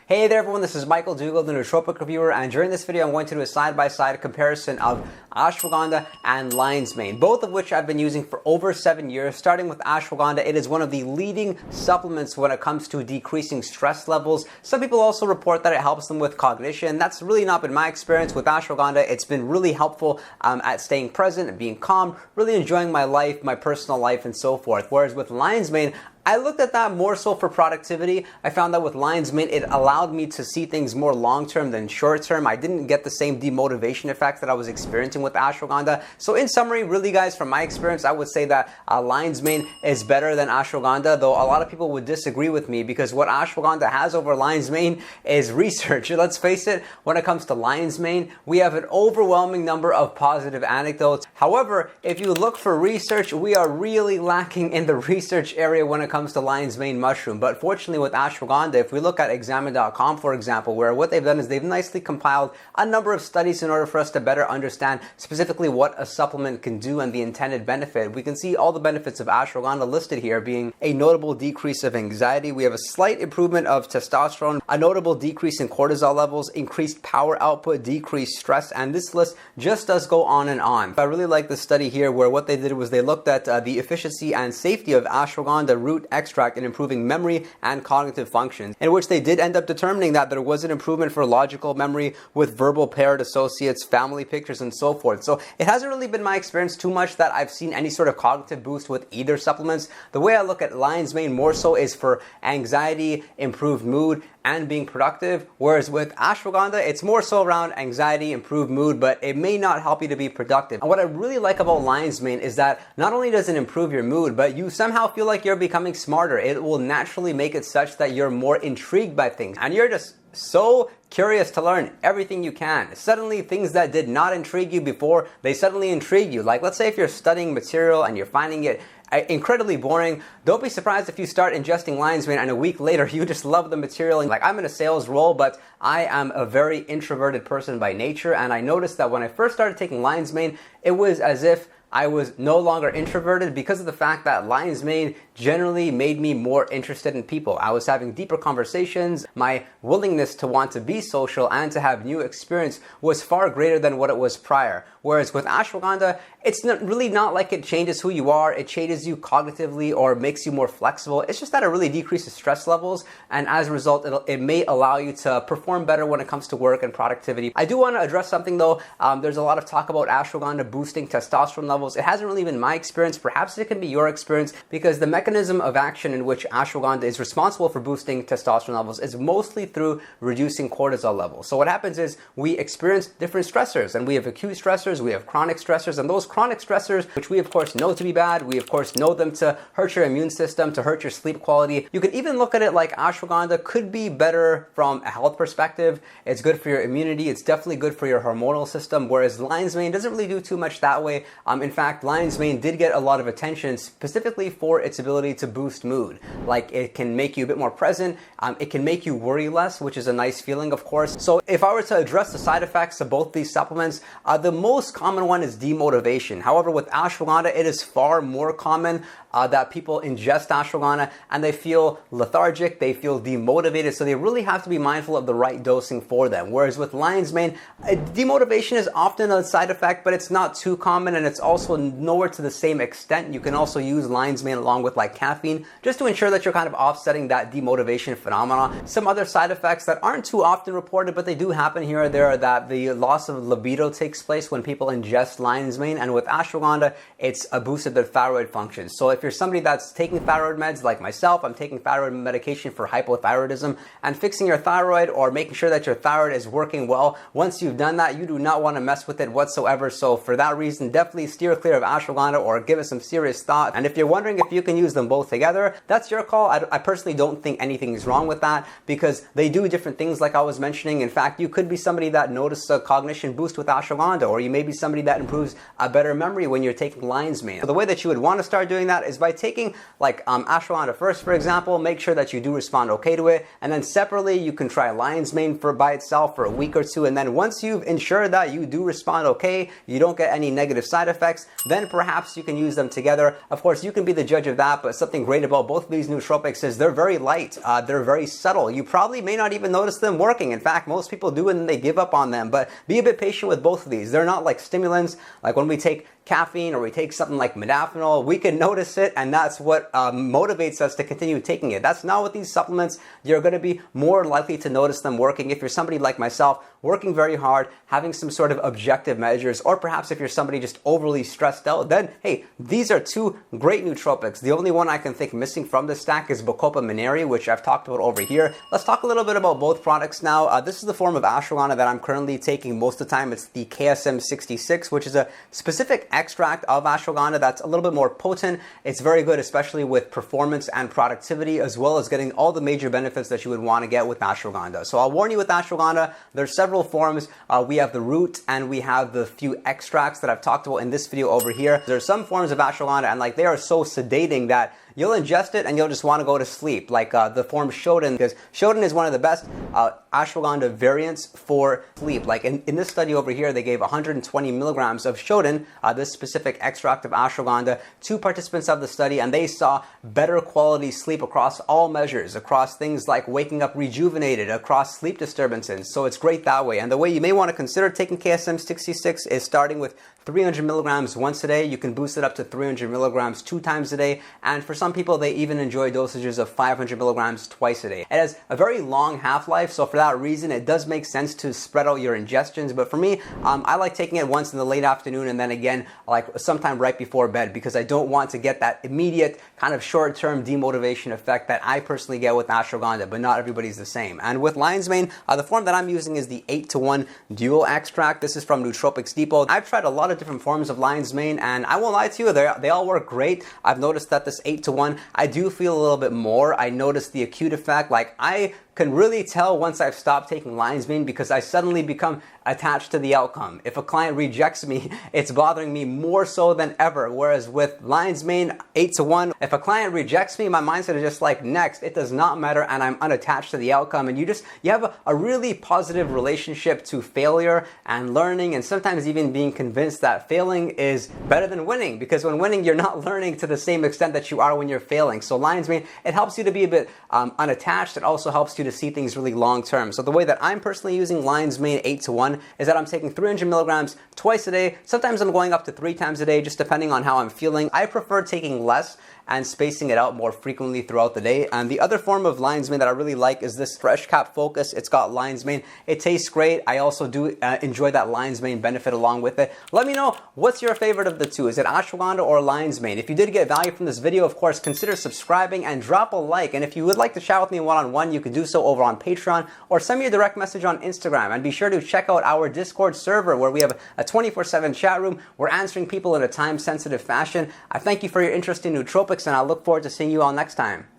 Hey there everyone, this is Michael Dougal, the Nootropic Reviewer, and during this video I'm going to do a side-by-side comparison of Ashwagandha and lion's mane, both of which I've been using for over 7 years. Starting with Ashwagandha, it is one of the leading supplements when it comes to decreasing stress levels. Some people also report that it helps them with cognition. That's really not been my experience with Ashwagandha. It's been really helpful at staying present and being calm, really enjoying my life, my personal life, and so forth. Whereas with lion's mane, I looked at that more so for productivity. I found that with lion's mane, it allowed me to see things more long-term than short-term. I didn't get the same demotivation effect that I was experiencing with Ashwagandha. So in summary, really guys, from my experience, I would say that lion's mane is better than Ashwagandha, though a lot of people would disagree with me because what Ashwagandha has over lion's mane is research. Let's face it, when it comes to lion's mane, we have an overwhelming number of positive anecdotes. However, if you look for research, we are really lacking in the research area when it comes to lion's mane mushroom. But fortunately with Ashwagandha, if we look at examine.com, for example, where what they've done is they've nicely compiled a number of studies in order for us to better understand specifically what a supplement can do and the intended benefit. We can see all the benefits of Ashwagandha listed here, being a notable decrease of anxiety. We have a slight improvement of testosterone, a notable decrease in cortisol levels, increased power output, decreased stress, and this list just does go on and on. I really like the study here where what they did was they looked at the efficiency and safety of Ashwagandha root extract in improving memory and cognitive functions, in which they did end up determining that there was an improvement for logical memory with verbal paired associates, family pictures, and so forth. So it hasn't really been my experience too much that I've seen any sort of cognitive boost with either supplements. The way I look at lion's mane more so is for anxiety, improved mood, and being productive, whereas with Ashwagandha, it's more so around anxiety, improved mood, but it may not help you to be productive. And what I really like about lion's mane is that not only does it improve your mood, but you somehow feel like you're becoming smarter. It will naturally make it such that you're more intrigued by things, and you're just so curious to learn everything you can. Suddenly, things that did not intrigue you before, they suddenly intrigue you. Like, let's say if you're studying material and you're finding it incredibly boring, don't be surprised if you start ingesting lion's mane and a week later you just love the material. And like, I'm in a sales role, but I am a very introverted person by nature, and I noticed that when I first started taking lion's mane, it was as if I was no longer introverted because of the fact that lion's mane generally made me more interested in people. I was having deeper conversations. My willingness to want to be social and to have new experience was far greater than what it was prior. Whereas with Ashwagandha, it's really not like it changes who you are. It changes you cognitively or makes you more flexible. It's just that it really decreases stress levels, and as a result, it may allow you to perform better when it comes to work and productivity. I do want to address something though. There's a lot of talk about Ashwagandha boosting testosterone levels. It hasn't really been my experience. Perhaps it can be your experience, because the mechanism of action in which Ashwagandha is responsible for boosting testosterone levels is mostly through reducing cortisol levels. So what happens is we experience different stressors, and we have acute stressors, we have chronic stressors, and those chronic stressors, which we of course know to be bad, we of course know them to hurt your immune system, to hurt your sleep quality. You could even look at it like Ashwagandha could be better from a health perspective. It's good for your immunity, it's definitely good for your hormonal system, whereas lion's mane doesn't really do too much that way. In fact, lion's mane did get a lot of attention specifically for its ability to boost mood. Like, it can make you a bit more present, it can make you worry less, which is a nice feeling, of course. So if I were to address the side effects of both these supplements, the most common one is demotivation. However, with Ashwagandha, it is far more common that people ingest Ashwagandha and they feel lethargic, they feel demotivated, so they really have to be mindful of the right dosing for them. Whereas with lion's mane, demotivation is often a side effect, but it's not too common, and it's also nowhere to the same extent. You can also use lion's mane along with like caffeine just to ensure that you're kind of offsetting that demotivation phenomena. Some other side effects that aren't too often reported, but they do happen here or there, are that the loss of libido takes place when people ingest lion's mane, and with Ashwagandha, it's a boost of their thyroid function. So if you're somebody that's taking thyroid meds like myself, I'm taking thyroid medication for hypothyroidism, and fixing your thyroid or making sure that your thyroid is working well, once you've done that, you do not want to mess with it whatsoever. So for that reason, definitely steer clear of Ashwagandha or give it some serious thought. And if you're wondering if you can use them both together, that's your call. I personally don't think anything is wrong with that, because they do different things like I was mentioning. In fact, you could be somebody that noticed a cognition boost with Ashwagandha, or you may be somebody that improves a better memory when you're taking lion's mane. So the way that you would want to start doing that is by taking like ashwagandha first, for example. Make sure that you do respond okay to it, and then separately you can try lion's mane by itself for a week or two, and then once you've ensured that you do respond okay, you don't get any negative side effects, then perhaps you can use them together. Of course, you can be the judge of that, but something great about both of these nootropics is they're very light, they're very subtle. You probably may not even notice them working. In fact, most people do and they give up on them, but be a bit patient with both of these. They're not like stimulants, like when we take caffeine or we take something like modafinil, we can notice it, and that's what motivates us to continue taking it. That's not with these supplements. You're going to be more likely to notice them working if you're somebody like myself, working very hard, having some sort of objective measures, or perhaps if you're somebody just overly stressed out, then hey, these are two great nootropics. The only one I can think missing from this stack is Bacopa Mineri, which I've talked about over here. Let's talk a little bit about both products now. This is the form of ashwagandha that I'm currently taking most of the time. It's the KSM 66, which is a specific extract of ashwagandha that's a little bit more potent. It's very good, especially with performance and productivity, as well as getting all the major benefits that you would want to get with ashwagandha. So I'll warn you with ashwagandha, there's several forms. We have the root and we have the few extracts that I've talked about in this video over here. There's some forms of ashwagandha and like they are so sedating that you'll ingest it and you'll just want to go to sleep, like the form Shodan, because Shodan is one of the best ashwagandha variants for sleep. Like in this study over here, they gave 120 milligrams of Shodan, this specific extract of ashwagandha, to participants of the study, and they saw better quality sleep across all measures, across things like waking up rejuvenated, across sleep disturbances. So it's great that way. And the way you may want to consider taking KSM 66 is starting with 300 milligrams once a day. You can boost it up to 300 milligrams 2 times a day. And for some people, they even enjoy dosages of 500 milligrams twice a day. It has a very long half-life, so for that reason, it does make sense to spread out your ingestions. But for me, I like taking it once in the late afternoon and then again, like sometime right before bed, because I don't want to get that immediate kind of short-term demotivation effect that I personally get with ashwagandha, but not everybody's the same. And with lion's mane, the form that I'm using is the 8-to-1 dual extract. This is from Nootropics Depot. I've tried a lot of different forms of lion's mane, and I won't lie to you, they all work great. I've noticed that this 8-to-1, I do feel a little bit more. I notice the acute effect. Like I can really tell once I've stopped taking lion's mane because I suddenly become attached to the outcome. If a client rejects me, it's bothering me more so than ever. Whereas with lion's mane 8-to-1, if a client rejects me, my mindset is just like, next, it does not matter, and I'm unattached to the outcome. And you have a really positive relationship to failure and learning, and sometimes even being convinced that failing is better than winning, because when winning, you're not learning to the same extent that you are when you're failing. So lion's mane, it helps you to be a bit unattached. It also helps you to see things really long term. So the way that I'm personally using lion's mane 8-to-1 is that I'm taking 300 milligrams twice a day. Sometimes I'm going up to 3 times a day, just depending on how I'm feeling. I prefer taking less and spacing it out more frequently throughout the day. And the other form of lion's mane that I really like is this FreshCap Focus. It's got lion's mane. It tastes great. I also do enjoy that lion's mane benefit along with it. Let me know, what's your favorite of the two? Is it ashwagandha or lion's mane? If you did get value from this video, of course, consider subscribing and drop a like. And if you would like to chat with me one-on-one, you can do so over on Patreon or send me a direct message on Instagram. And be sure to check out our Discord server where we have a 24/7 chat room. We're answering people in a time-sensitive fashion. I thank you for your interest in nootropics, and I look forward to seeing you all next time.